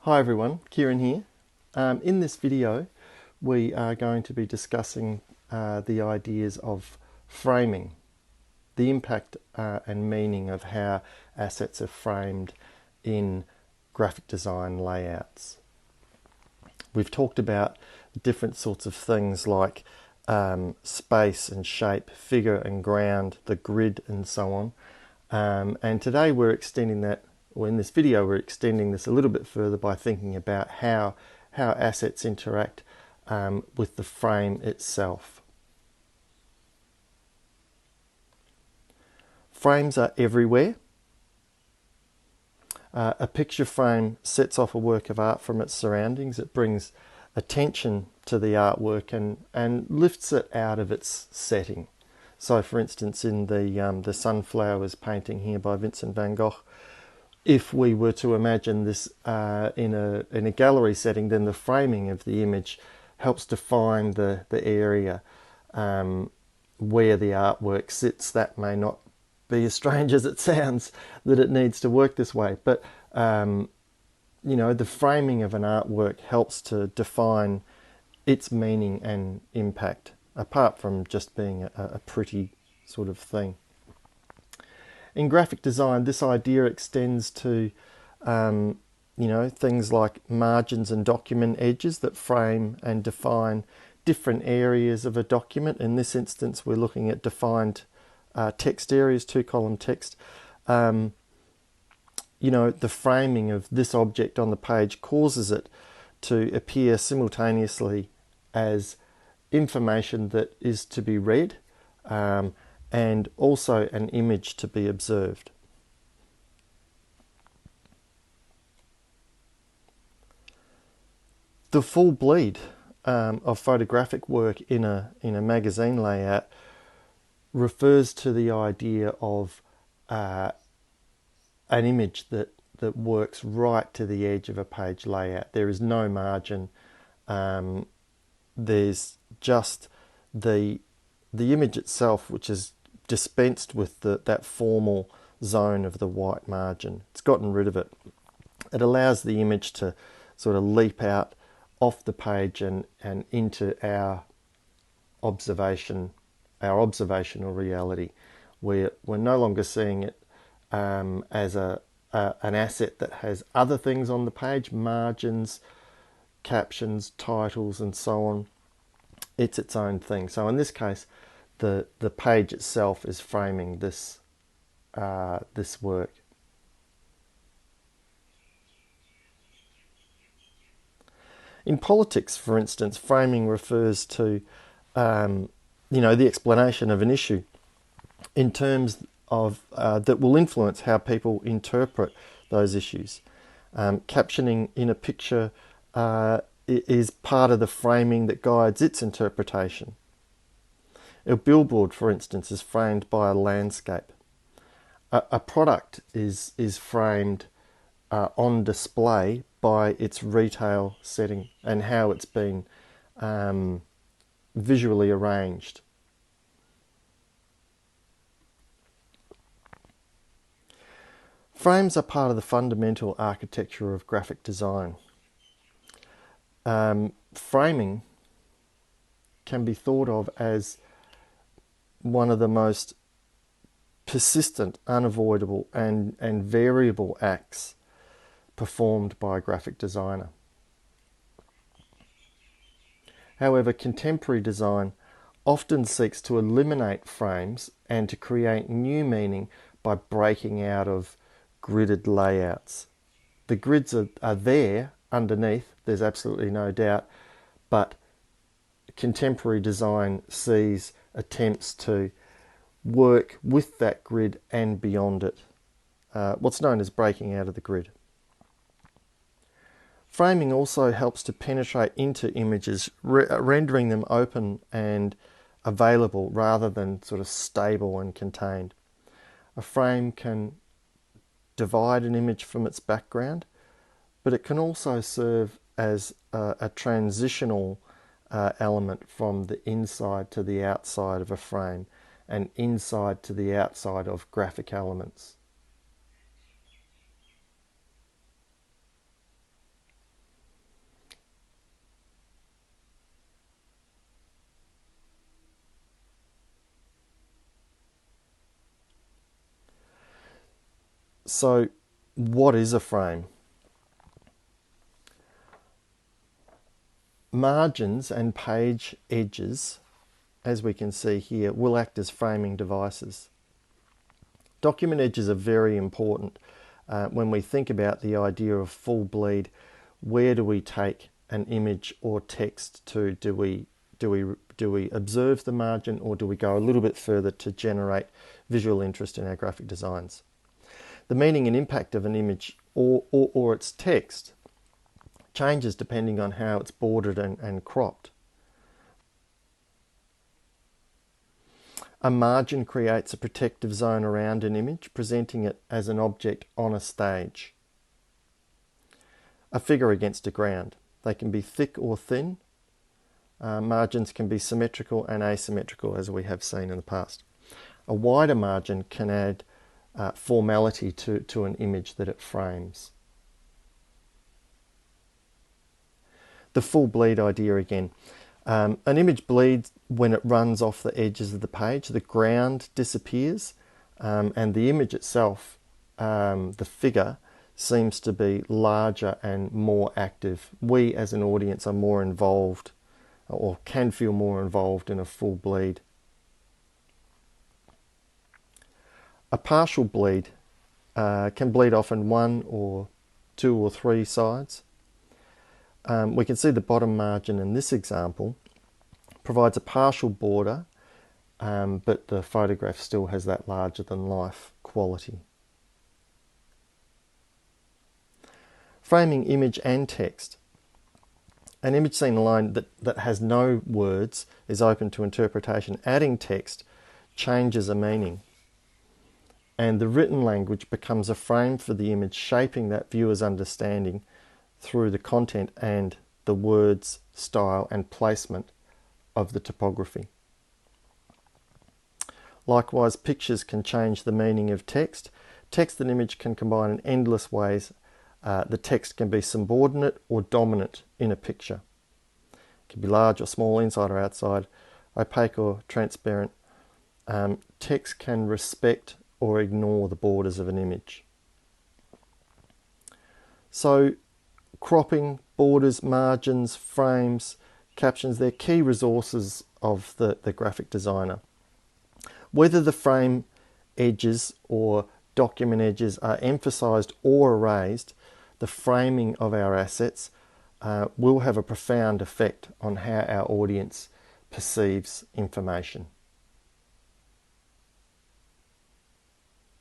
Hi everyone, Kieran here. In this video we are going to be discussing the ideas of framing, the impact and meaning of how assets are framed in graphic design layouts. We've talked about different sorts of things like space and shape, figure and ground, the grid and so on. And today we're extending that, or in this video we're extending this a little bit further by thinking about how assets interact with the frame itself. Frames are everywhere. A picture frame sets off a work of art from its surroundings. It brings attention to the artwork and lifts it out of its setting. So for instance, in the Sunflowers painting here by Vincent van Gogh, if we were to imagine this in a gallery setting, then the framing of the image helps define the area where the artwork sits. That may not be as strange as it sounds, that it needs to work this way, but you know, the framing of an artwork helps to define its meaning and impact, apart from just being a pretty sort of thing. In graphic design, this idea extends to you know, things like margins and document edges that frame and define different areas of a document. In this instance, we're looking at defined text areas, two-column text. You know, the framing of this object on the page causes it to appear simultaneously as information that is to be read and also an image to be observed. The full bleed of photographic work in a magazine layout refers to the idea of an image that works right to the edge of a page layout. There is no margin. There's just the image itself, which is dispensed with that formal zone of the white margin. It's gotten rid of it. It allows the image to sort of leap out off the page and into our observational reality. We're no longer seeing it as an asset that has other things on the page, margins, captions, titles and so on. It's its own thing. So in this case, the page itself is framing this this work. In politics, for instance, framing refers to you know, the explanation of an issue in terms of that will influence how people interpret those issues. Captioning in a picture is part of the framing that guides its interpretation. A billboard, for instance, is framed by a landscape. A product is framed on display by its retail setting and how it's been visually arranged. Frames are part of the fundamental architecture of graphic design. Framing can be thought of as one of the most persistent, unavoidable and variable acts performed by a graphic designer. However, contemporary design often seeks to eliminate frames and to create new meaning by breaking out of gridded layouts. The grids are there underneath, there's absolutely no doubt, but contemporary design sees attempts to work with that grid and beyond it, what's known as breaking out of the grid. Framing also helps to penetrate into images, rendering them open and available rather than sort of stable and contained. A frame can divide an image from its background, but it can also serve as a transitional element from the inside to the outside of a frame and inside to the outside of graphic elements. So what is a frame? Margins and page edges, as we can see here, will act as framing devices. Document edges are very important when we think about the idea of full bleed. Where do we take an image or text to? Do we observe the margin, or do we go a little bit further to generate visual interest in our graphic designs? The meaning and impact of an image or its text changes depending on how it's bordered and cropped. A margin creates a protective zone around an image, presenting it as an object on a stage. A figure against a ground. They can be thick or thin. Margins can be symmetrical and asymmetrical, as we have seen in the past. A wider margin can add formality to an image that it frames. The full bleed idea again. An image bleeds when it runs off the edges of the page. The ground disappears and the image itself, the figure, seems to be larger and more active. We as an audience are more involved, or can feel more involved in a full bleed. A partial bleed can bleed off in one or two or three sides. We can see the bottom margin in this example provides a partial border, but the photograph still has that larger than life quality. Framing image and text. An image seen alone that has no words is open to interpretation. Adding text changes a meaning, and the written language becomes a frame for the image, shaping that viewer's understanding through the content and the words, style and placement of the typography. Likewise, pictures can change the meaning of text. Text and image can combine in endless ways. The text can be subordinate or dominant in a picture. It can be large or small, inside or outside, opaque or transparent. Text can respect or ignore the borders of an image. So cropping, borders, margins, frames, captions, they're key resources of the graphic designer. Whether the frame edges or document edges are emphasized or erased, the framing of our assets will have a profound effect on how our audience perceives information.